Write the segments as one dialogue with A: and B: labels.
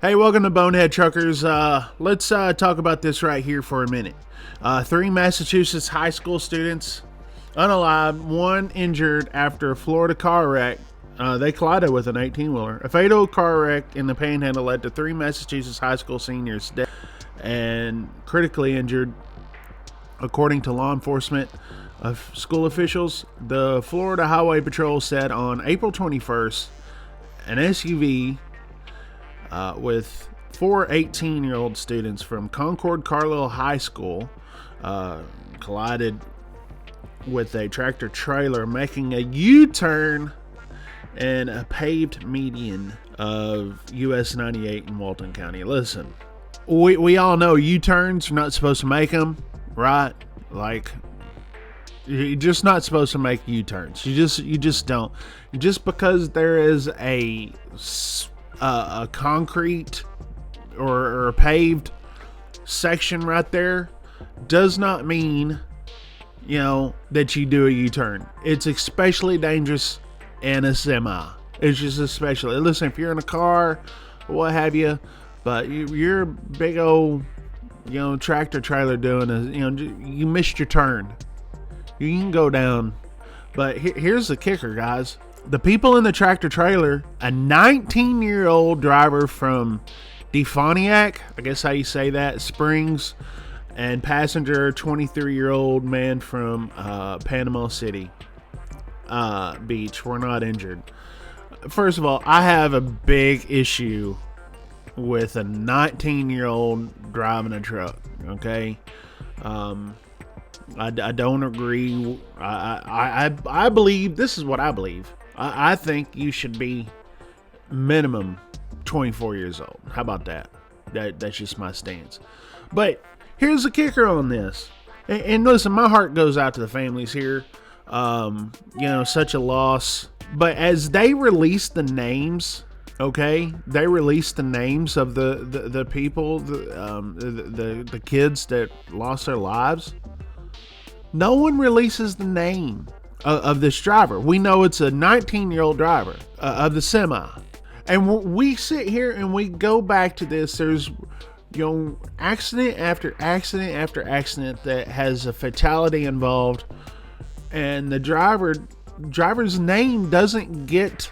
A: Hey, welcome to Bonehead Truckers. Let's talk about this right here for a minute. 3 Massachusetts high school students unalived, 1 injured after a Florida car wreck. They collided with an 18-wheeler. A fatal car wreck in the Panhandle led to 3 Massachusetts high school seniors dead and critically injured, according to law enforcement of school officials. The Florida Highway Patrol said on April 21st, an SUV with 4 18-year-old students from Concord Carlisle High School collided with a tractor trailer, making a U-turn in a paved median of US 98 in Walton County. Listen, we all know U-turns, you're not supposed to make them, right? Like, you're just not supposed to make U-turns. You just don't. Just because there is a concrete or a paved section right there does not mean, that you do a U-turn. It's especially dangerous in a semi. It's just especially. Listen, if you're in a car, what have you, but you're a big old, tractor trailer doing you missed your turn. You can go down. But here's the kicker, guys. The people in the tractor trailer, a 19-year-old driver from Defoniac, I guess how you say that, Springs, and passenger, 23-year-old man from Panama City Beach, were not injured. First of all, I have a big issue with a 19-year-old driving a truck, okay? I don't agree. I believe, this is what I believe. I think you should be minimum 24 years old. How about that? That's just my stance. But here's the kicker on this. And listen, my heart goes out to the families here. Such a loss. But as they release the names, okay, they release the names of the people, the kids that lost their lives. No one releases the name of this driver. We know it's a 19-year-old driver of the semi. And we sit here and we go back to this. There's, accident after accident after accident that has a fatality involved. And the driver's name doesn't get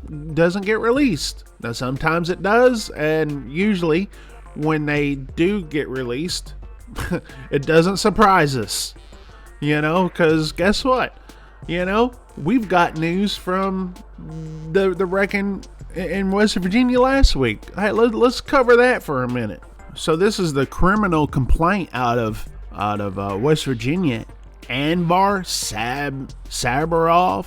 A: released. Now, sometimes it does. And usually when they do get released, it doesn't surprise us. Because guess what? We've got news from the wrecking in West Virginia last week. Hey, let's cover that for a minute. So this is the criminal complaint out of West Virginia. Anbar Sabarov.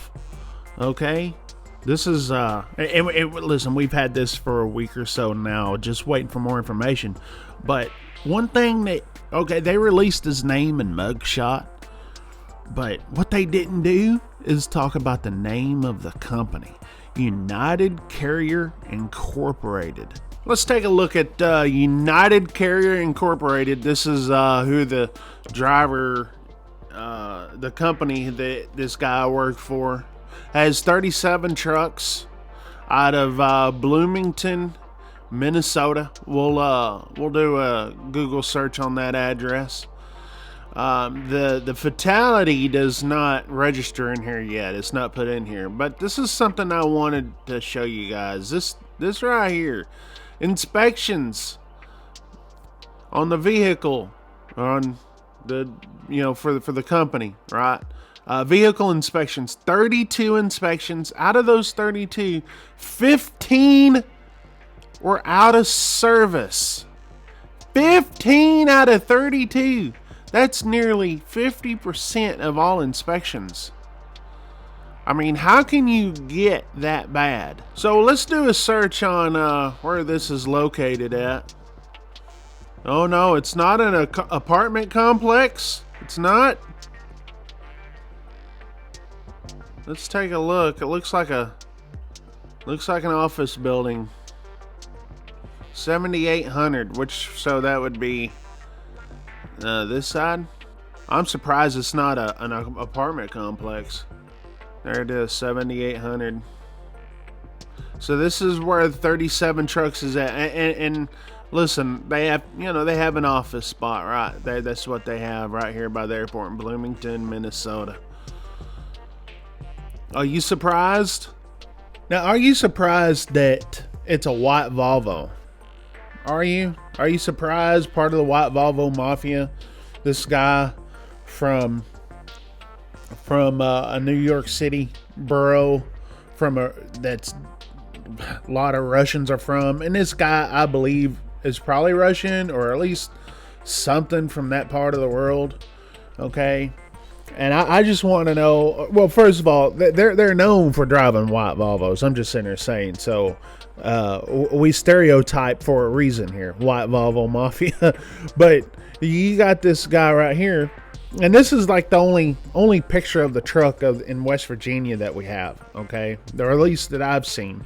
A: Okay, this is listen, we've had this for a week or so now, just waiting for more information. But one thing they released his name and mugshot. But what they didn't do is talk about the name of the company, United Carrier Incorporated. Let's take a look at United Carrier Incorporated. This is who the driver, the company that this guy worked for, has 37 trucks out of Bloomington, Minnesota. We'll do a Google search on that address. The fatality does not register in here yet. It's not put in here, but this is something I wanted to show you guys. This right here, inspections on the vehicle, on the for the company, right? Vehicle inspections, 32 inspections. Out of those 32, 15 were out of service. 15 out of 32. That's nearly 50% of all inspections. I mean, how can you get that bad? So let's do a search on where this is located at. Oh no, it's not an apartment complex. It's not. Let's take a look. It looks like an office building. 7800, so that would be this side. I'm surprised it's not an apartment complex. There it is, 7800. So this is where 37 trucks is at, and listen, they have they have an office spot right. That's what they have right here by the airport in Bloomington, Minnesota. Are you surprised? Now, are you surprised that it's a white Volvo? Are you? Are you surprised? Part of the white Volvo Mafia. This guy from a New York City borough that's a lot of Russians are from, and this guy, I believe, is probably Russian or at least something from that part of the world. Okay. And I just want to know, well, first of all, they're known for driving white Volvos. I'm just sitting there saying, so we stereotype for a reason here, white Volvo Mafia. But you got this guy right here, and this is like the only picture of the truck in West Virginia that we have, okay, or at least that I've seen.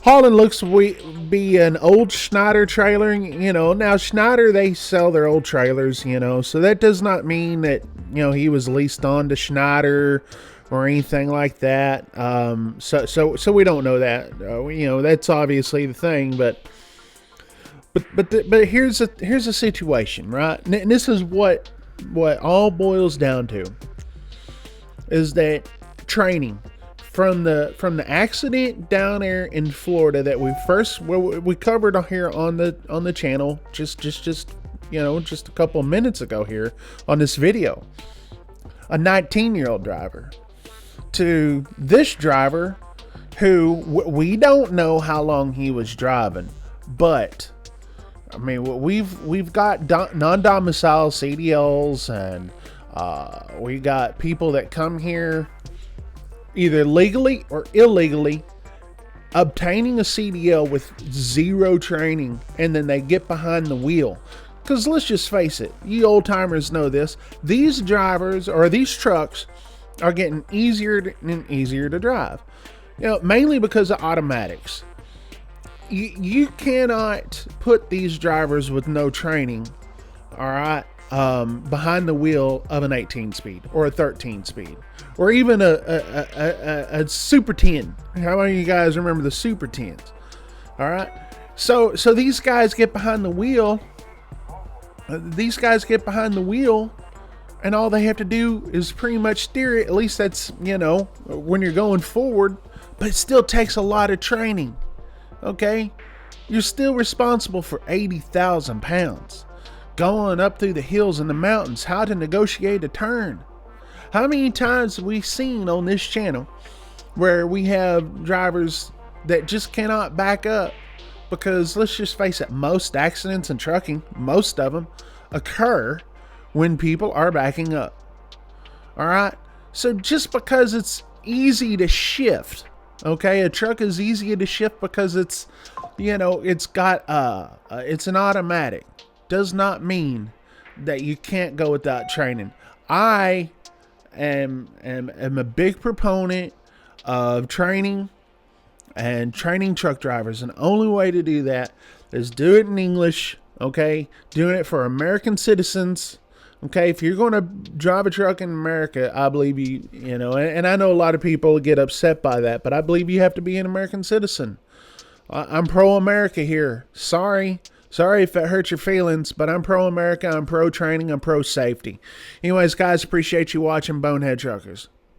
A: Holland looks to be an old Schneider trailer. Now Schneider, they sell their old trailers, so that does not mean that, he was leased on to Schneider or anything like that. So we don't know that. That's obviously the thing, but here's a situation, right? And this is what all boils down to, is that training. From the accident down there in Florida that we covered here on the channel just a couple of minutes ago here on this video, a 19-year-old driver, to this driver who we don't know how long he was driving, but I mean we've got non-domicile CDLs, and we got people that come here either legally or illegally obtaining a CDL with zero training, and then they get behind the wheel. Because let's just face it, you old timers know this, these drivers or these trucks are getting easier and easier to drive, mainly because of automatics. You cannot put these drivers with no training, all right, behind the wheel of an 18 speed or a 13 speed or even a Super 10. How many of you guys remember the Super 10s? All right. So these guys get behind the wheel. And all they have to do is pretty much steer it. At least that's, when you're going forward, but it still takes a lot of training. Okay. You're still responsible for 80,000 pounds. Going up through the hills and the mountains, how to negotiate a turn. How many times have we seen on this channel where we have drivers that just cannot back up? Because let's just face it, most accidents in trucking, most of them occur when people are backing up. All right. So just because it's easy to shift, okay, a truck is easier to shift because it's an automatic, does not mean that you can't go without training. I am a big proponent of training and training truck drivers, and the only way to do that is do it in English, okay? Doing it for American citizens, okay? If you're going to drive a truck in America, I believe and I know a lot of people get upset by that, but I believe you have to be an American citizen. I'm pro-America here. Sorry if it hurts your feelings, but I'm pro-America, I'm pro-training, I'm pro-safety. Anyways, guys, appreciate you watching Bonehead Truckers.